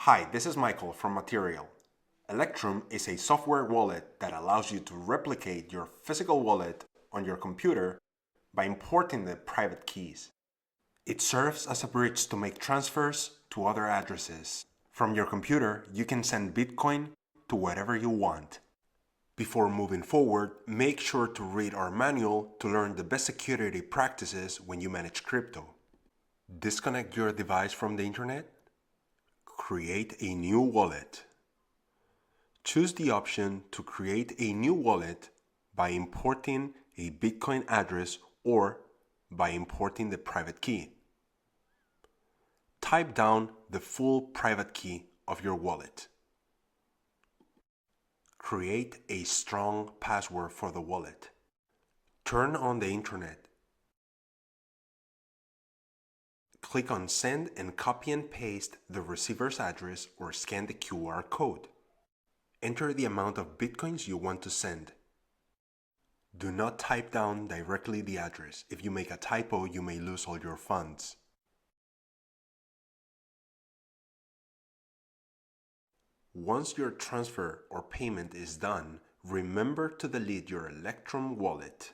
Hi, this is Michael from Material. Electrum is a software wallet that allows you to replicate your physical wallet on your computer by importing the private keys. It serves as a bridge to make transfers to other addresses. From your computer, you can send Bitcoin to wherever you want. Before moving forward, make sure to read our manual to learn the best security practices when you manage crypto. Disconnect your device from the internet. Create a new wallet. Choose the option to create a new wallet by importing a Bitcoin address or by importing the private key. Type down the full private key of your wallet. Create a strong password for the wallet. Turn on the internet. Click on Send and copy and paste the receiver's address or scan the QR code. Enter the amount of Bitcoins you want to send. Do not type down directly the address. If you make a typo, you may lose all your funds. Once your transfer or payment is done, remember to delete your Electrum wallet.